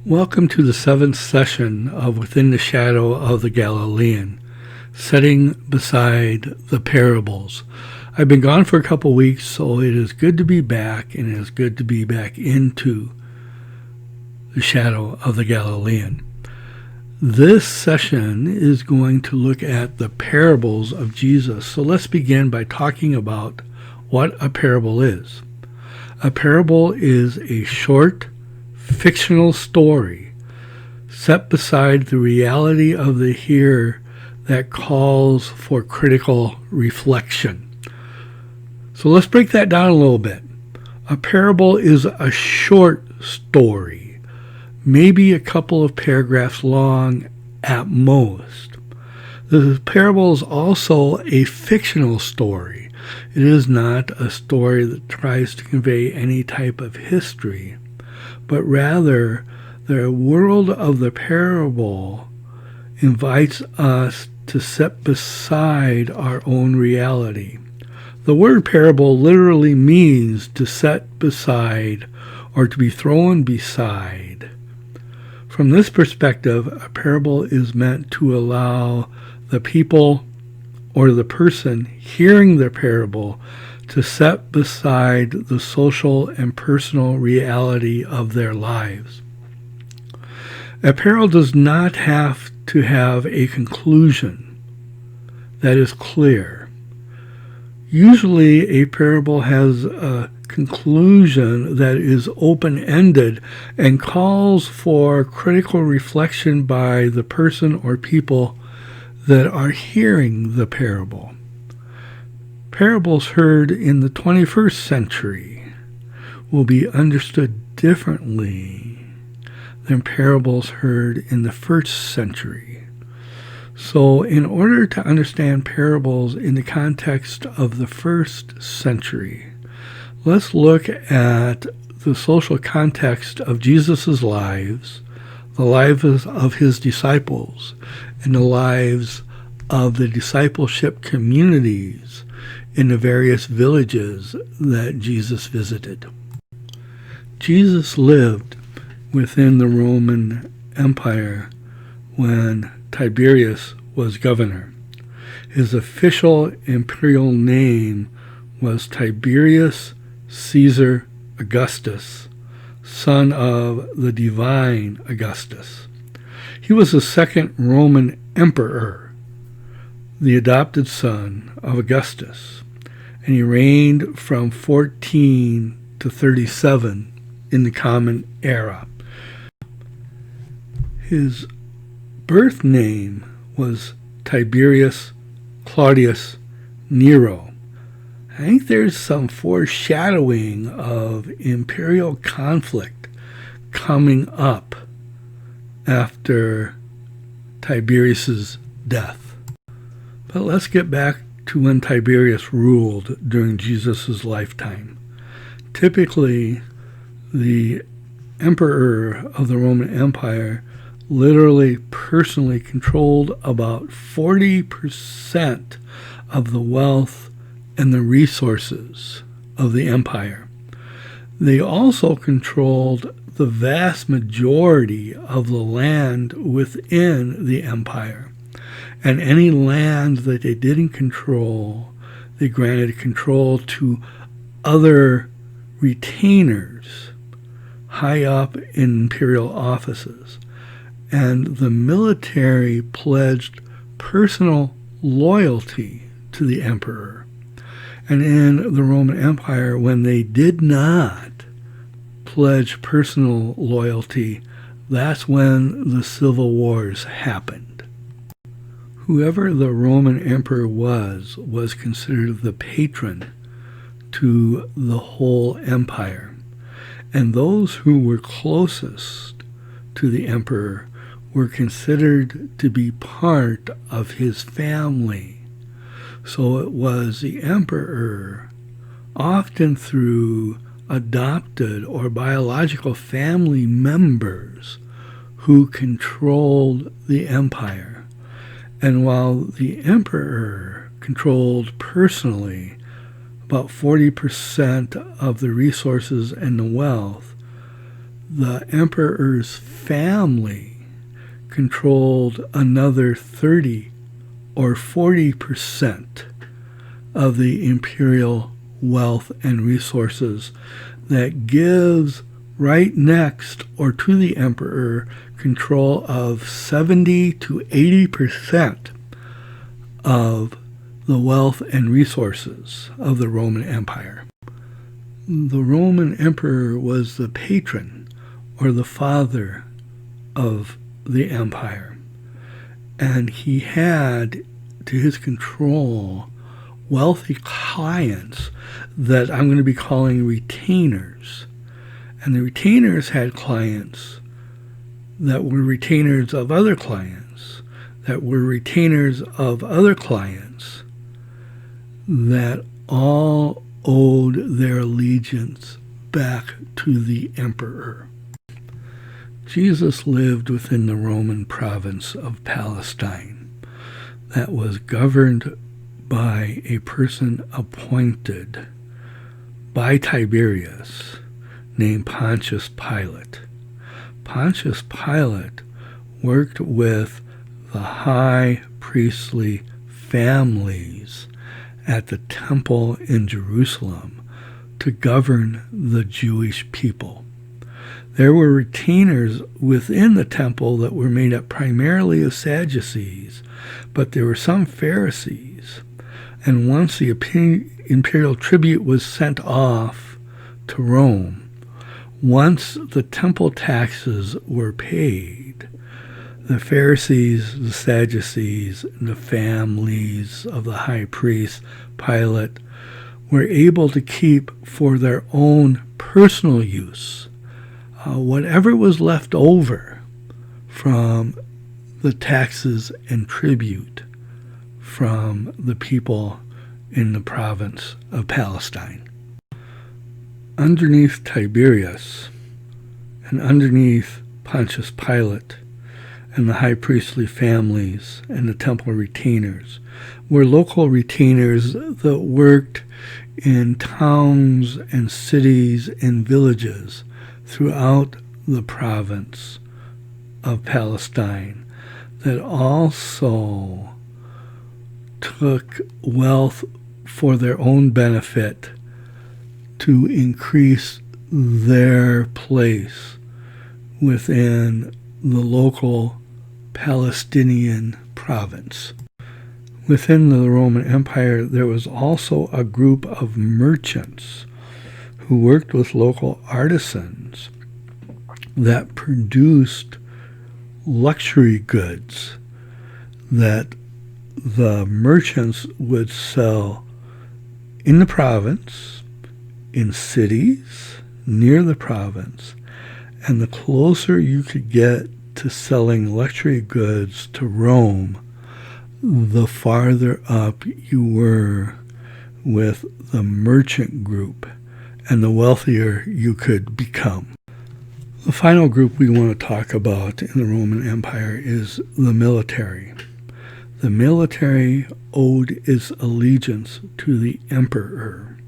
Welcome to the seventh session of Within the Shadow of the Galilean, setting beside the parables. I've been gone for a couple weeks, so it is good to be back, and it is good to be back into the shadow of the Galilean. This session is going to look at the parables of Jesus. So let's begin by talking about what a parable is. A parable is a short, fictional story set beside the reality of the here that calls for critical reflection. So let's break that down a little bit. A parable is a short story, maybe a couple of paragraphs long at most. The parable is also a fictional story. It is not a story that tries to convey any type of history, but rather the world of the parable invites us to set beside our own reality. The word parable literally means to set beside or to be thrown beside. From this perspective, a parable is meant to allow the people or the person hearing the parable to set beside the social and personal reality of their lives. A parable does not have to have a conclusion that is clear. Usually a parable has a conclusion that is open-ended and calls for critical reflection by the person or people that are hearing the parable. Parables heard in the 21st century will be understood differently than parables heard in the first century. So in order to understand parables in the context of the first century, let's look at the social context of Jesus' lives, the lives of his disciples, and the lives of the discipleship communities in the various villages that Jesus visited. Jesus lived within the Roman Empire when Tiberius was governor. His official imperial name was Tiberius Caesar Augustus, son of the divine Augustus. He was the second Roman emperor, the adopted son of Augustus, and he reigned from 14 to 37 in the Common Era. His birth name was Tiberius Claudius Nero. I think there's some foreshadowing of imperial conflict coming up after Tiberius's death. But let's get back to when Tiberius ruled during Jesus' lifetime. Typically, the emperor of the Roman Empire literally personally controlled about 40% of the wealth and the resources of the empire. They also controlled the vast majority of the land within the empire. And any land that they didn't control, they granted control to other retainers high up in imperial offices. And the military pledged personal loyalty to the emperor. And in the Roman Empire, when they did not pledge personal loyalty, that's when the civil wars happened. Whoever the Roman emperor was considered the patron to the whole empire. And those who were closest to the emperor were considered to be part of his family. So it was the emperor, often through adopted or biological family members, who controlled the empire. And while the emperor controlled personally about 40% of the resources and the wealth, the emperor's family controlled another 30 or 40% of the imperial wealth and resources that gives right next or to the emperor control of 70 to 80% of the wealth and resources of the Roman Empire. The Roman emperor was the patron or the father of the empire, and he had to his control wealthy clients that I'm going to be calling retainers. And the retainers had clients that were retainers of other clients, that were retainers of other clients, that all owed their allegiance back to the emperor. Jesus lived within the Roman province of Palestine that was governed by a person appointed by Tiberius named Pontius Pilate. Pontius Pilate worked with the high priestly families at the temple in Jerusalem to govern the Jewish people. There were retainers within the temple that were made up primarily of Sadducees, but there were some Pharisees. And once the imperial tribute was sent off to Rome, once the temple taxes were paid, the Pharisees, the Sadducees, and the families of the high priest Pilate were able to keep for their own personal use whatever was left over from the taxes and tribute from the people in the province of Palestine. Underneath Tiberius and underneath Pontius Pilate and the high priestly families and the temple retainers were local retainers that worked in towns and cities and villages throughout the province of Palestine that also took wealth for their own benefit to increase their place within the local Palestinian province. Within the Roman Empire, there was also a group of merchants who worked with local artisans that produced luxury goods that the merchants would sell in the province, in cities, near the province, and the closer you could get to selling luxury goods to Rome, the farther up you were with the merchant group and the wealthier you could become. The final group we want to talk about in the Roman Empire is the military. The military owed its allegiance to the emperor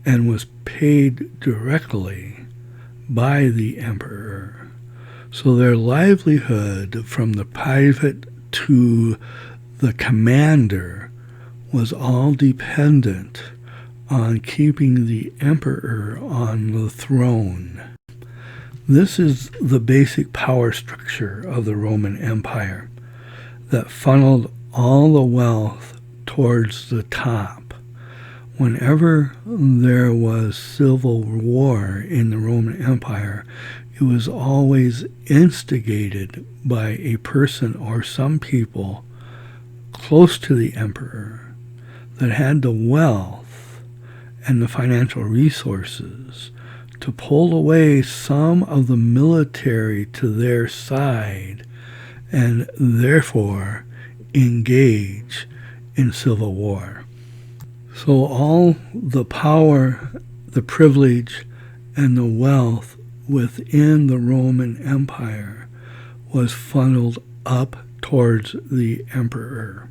and was paid directly by the emperor. So their livelihood from the private to the commander was all dependent on keeping the emperor on the throne. This is the basic power structure of the Roman Empire that funneled all the wealth towards the top. Whenever there was civil war in the Roman Empire, it was always instigated by a person or some people close to the emperor that had the wealth and the financial resources to pull away some of the military to their side and therefore engage in civil war. So all the power, the privilege, and the wealth within the Roman Empire was funneled up towards the emperor.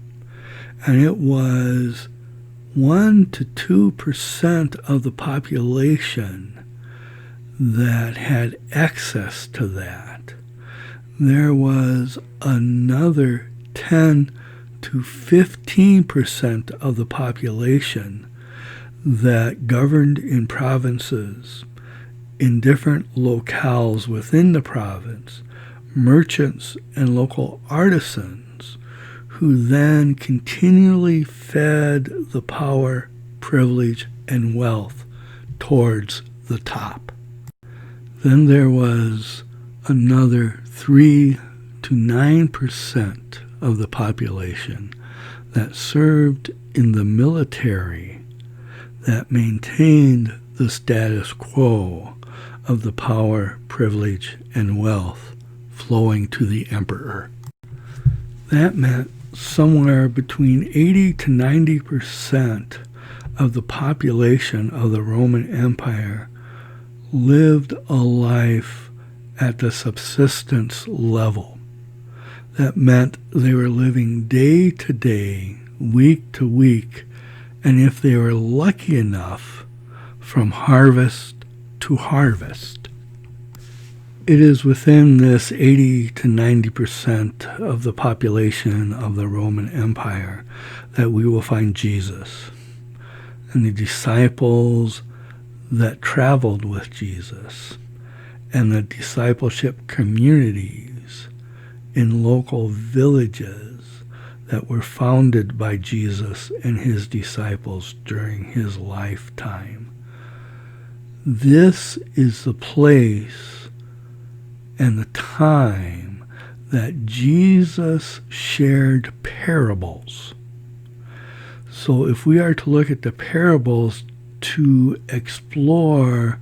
And it was 1 to 2% of the population that had access to that. There was another 10 to 15% of the population that governed in provinces, in different locales within the province, merchants and local artisans, who then continually fed the power, privilege, and wealth towards the top. Then there was another 3 to 9% of the population that served in the military that maintained the status quo of the power, privilege, and wealth flowing to the emperor. That meant somewhere between 80 to 90% of the population of the Roman Empire lived a life at the subsistence level. That meant they were living day to day, week to week, and if they were lucky enough, from harvest to harvest. It is within this 80 to 90% of the population of the Roman Empire that we will find Jesus and the disciples that traveled with Jesus and the discipleship communities in local villages that were founded by Jesus and his disciples during his lifetime. This is the place and the time that Jesus shared parables. So if we are to look at the parables to explore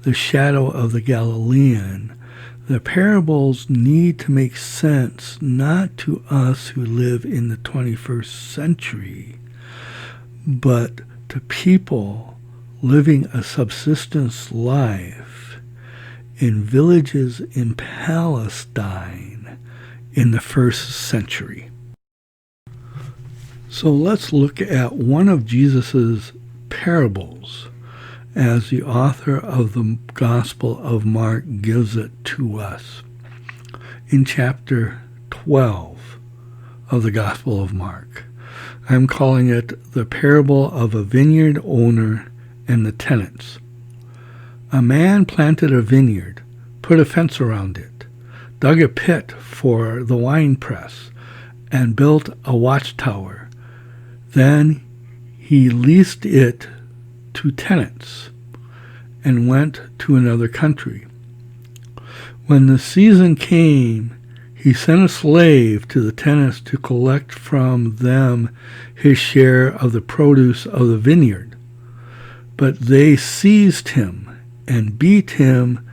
the shadow of the Galilean, the parables need to make sense not to us who live in the 21st century, but to people living a subsistence life in villages in Palestine in the 1st century. So let's look at one of Jesus's parables as the author of the Gospel of Mark gives it to us. In chapter 12 of the Gospel of Mark, I'm calling it the parable of a vineyard owner and the tenants. A man planted a vineyard, put a fence around it, dug a pit for the winepress, and built a watchtower. Then he leased it to tenants and went to another country. When the season came, he sent a slave to the tenants to collect from them his share of the produce of the vineyard. But they seized him and beat him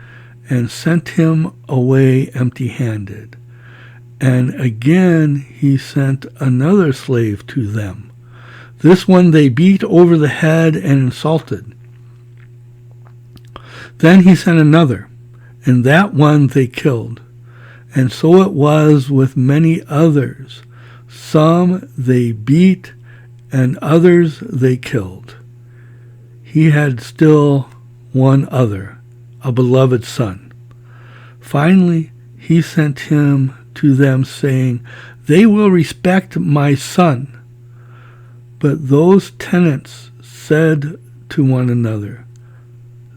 and sent him away empty-handed. And again he sent another slave to them. This one they beat over the head and insulted. Then he sent another, and that one they killed. And so it was with many others. Some they beat, and others they killed. He had still one other, a beloved son. Finally, he sent him to them, saying, "They will respect my son." But those tenants said to one another,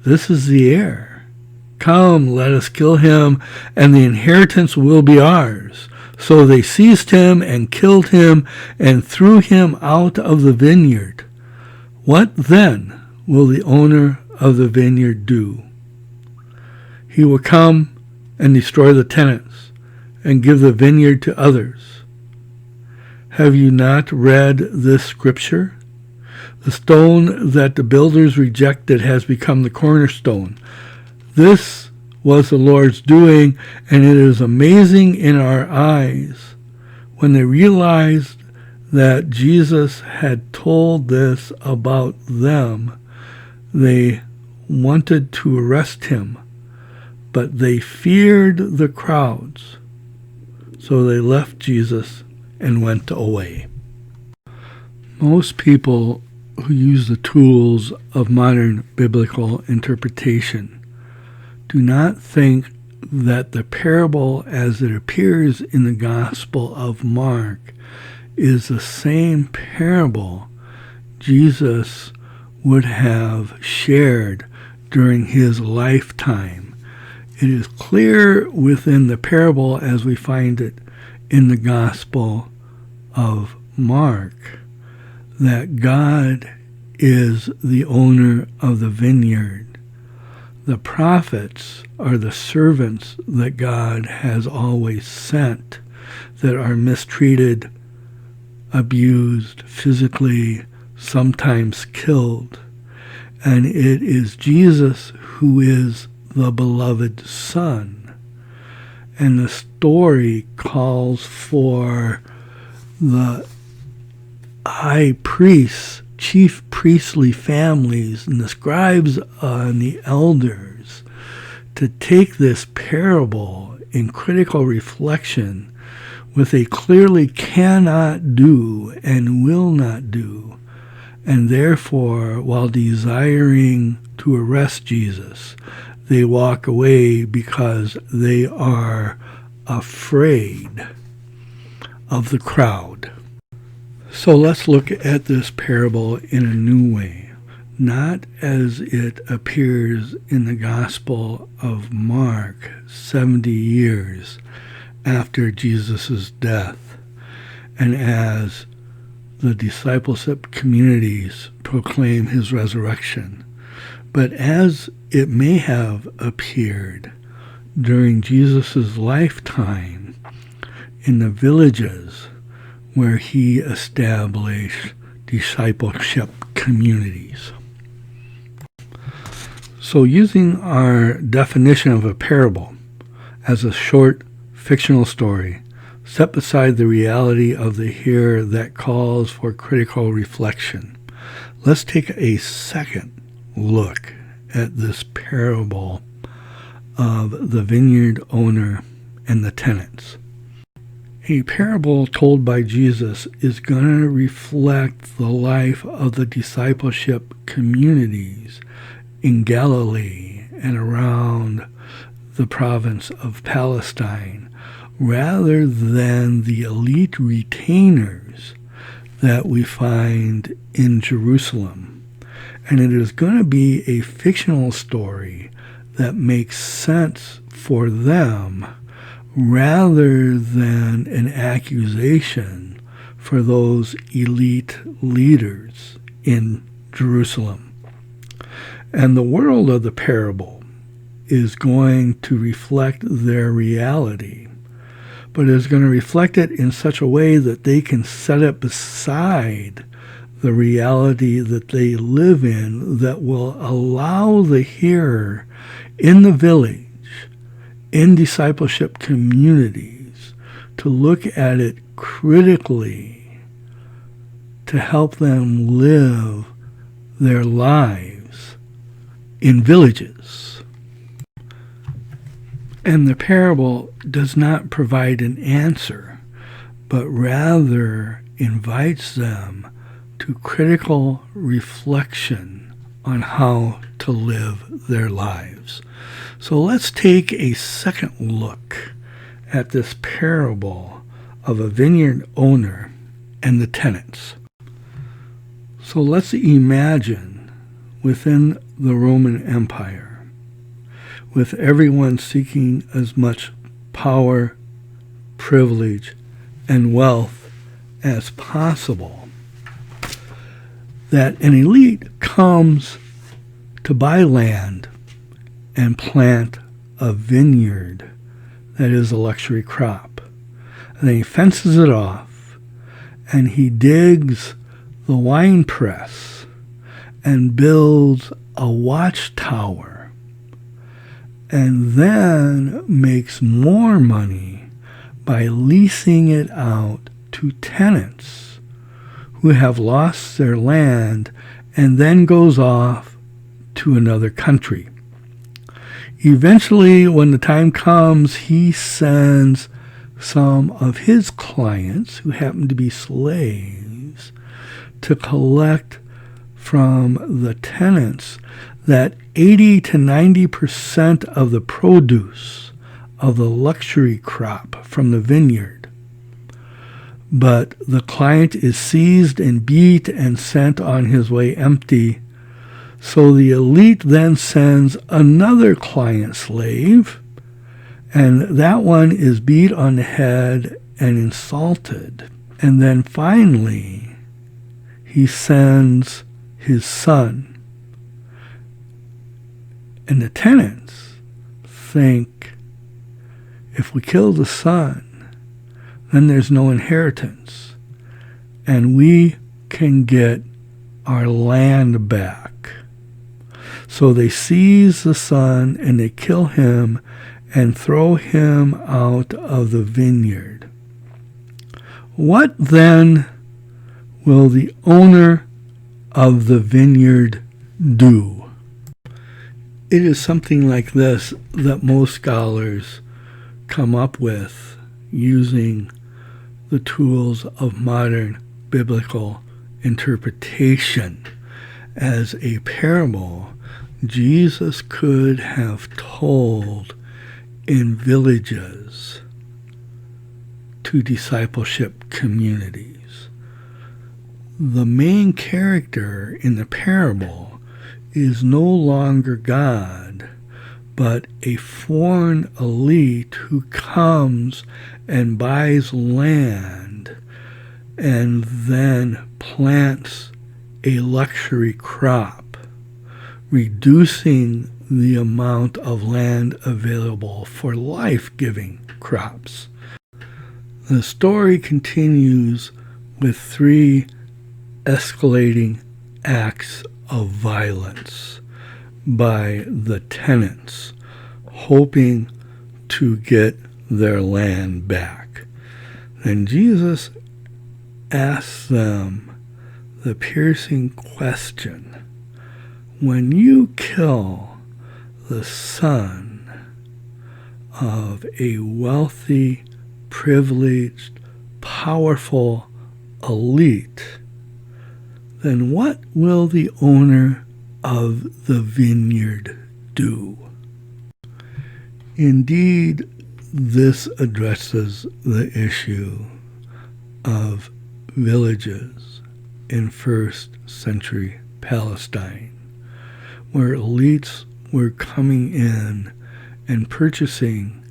"This is the heir. Come, let us kill him, and the inheritance will be ours." So they seized him and killed him and threw him out of the vineyard. What then will the owner of the vineyard do? He will come and destroy the tenants and give the vineyard to others. Have you not read this scripture? The stone that the builders rejected has become the cornerstone. This was the Lord's doing, and it is amazing in our eyes. When they realized that Jesus had told this about them, they wanted to arrest him, but they feared the crowds. So they left Jesus and went away. Most people who use the tools of modern biblical interpretation do not think that the parable as it appears in the Gospel of Mark is the same parable Jesus would have shared during his lifetime. It is clear within the parable as we find it in the Gospel of Mark that God is the owner of the vineyard. The prophets are the servants that God has always sent that are mistreated, abused, physically, sometimes killed. And it is Jesus who is the beloved Son. And the story calls for the high priests, chief priestly families, and the scribes and the elders to take this parable in critical reflection with a clearly cannot do and will not do, and therefore, while desiring to arrest Jesus, they walk away because they are afraid of the crowd. So let's look at this parable in a new way, not as it appears in the Gospel of Mark 70 years after Jesus' death, and as the discipleship communities proclaim his resurrection, but as it may have appeared during Jesus' lifetime in the villages where he established discipleship communities. So using our definition of a parable as a short fictional story set beside the reality of the here that calls for critical reflection, let's take a second look at this parable of the vineyard owner and the tenants. A parable told by Jesus is going to reflect the life of the discipleship communities in Galilee and around the province of Palestine, rather than the elite retainers that we find in Jerusalem. And it is going to be a fictional story that makes sense for them rather than an accusation for those elite leaders in Jerusalem. And the world of the parable is going to reflect their reality, but is going to reflect it in such a way that they can set it beside the reality that they live in that will allow the hearer in the village, in discipleship communities, to look at it critically to help them live their lives in villages. And the parable does not provide an answer, but rather invites them to critical reflection on how to live their lives. So let's take a second look at this parable of a vineyard owner and the tenants. So let's imagine within the Roman Empire, with everyone seeking as much power, privilege, and wealth as possible, that an elite comes to buy land and plant a vineyard that is a luxury crop. And then he fences it off, and he digs the wine press and builds a watchtower, and then makes more money by leasing it out to tenants who have lost their land and then goes off to another country. Eventually, when the time comes, he sends some of his clients, who happen to be slaves, to collect from the tenants that 80 to 90% of the produce of the luxury crop from the vineyard. But the client is seized and beat and sent on his way empty. So the elite then sends another client slave, and that one is beat on the head and insulted. And then finally, he sends his son. And the tenants think, if we kill the son, then there's no inheritance, and we can get our land back. So they seize the son and they kill him and throw him out of the vineyard. What then will the owner of the vineyard do? It is something like this that most scholars come up with using the tools of modern biblical interpretation. As a parable, Jesus could have told in villages to discipleship communities. The main character in the parable is no longer God, but a foreign elite who comes and buys land and then plants a luxury crop, reducing the amount of land available for life-giving crops. The story continues with 3 escalating acts of violence by the tenants, hoping to get their land back. Then Jesus asks them the piercing question, when you kill the son of a wealthy, privileged, powerful elite, then what will the owner of the vineyard do? Indeed, this addresses the issue of villages in first century Palestine, where elites were coming in and purchasing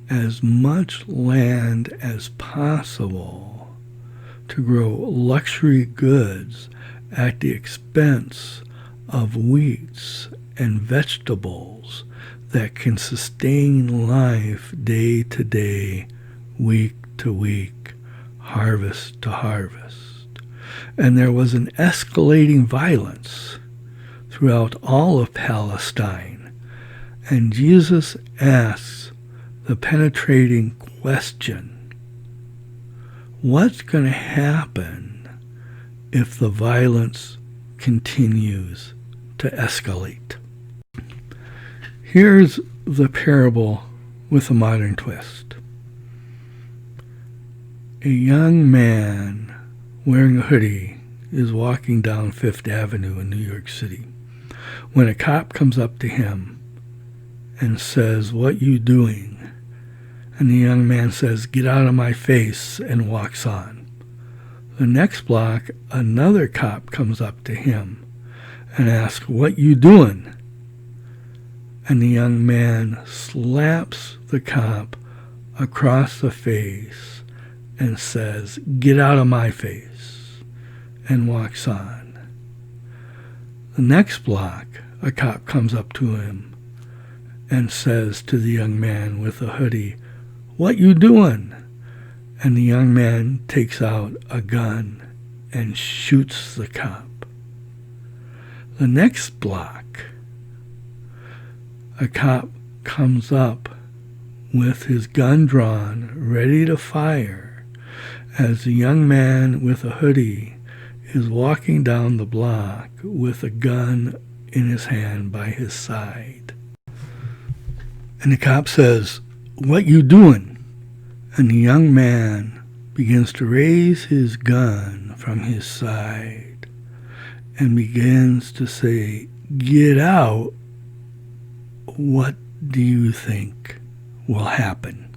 as much land as possible to grow luxury goods at the expense of wheats and vegetables that can sustain life day to day, week to week, harvest to harvest. And there was an escalating violence throughout all of Palestine. And Jesus asks the penetrating question, what's going to happen if the violence continues to escalate? Here's the parable with a modern twist. A young man wearing a hoodie is walking down Fifth Avenue in New York City when a cop comes up to him and says, "What you doing?" And the young man says, "Get out of my face," and walks on. The next block, another cop comes up to him and asks, "What you doing?" And the young man slaps the cop across the face and says, "Get out of my face," and walks on. The next block, a cop comes up to him and says to the young man with the hoodie, "What you doing?" And the young man takes out a gun and shoots the cop. The next block, a cop comes up with his gun drawn, ready to fire, as the young man with a hoodie is walking down the block with a gun in his hand by his side. And the cop says, "What you doing?" And the young man begins to raise his gun from his side and begins to say, get out, what do you think will happen?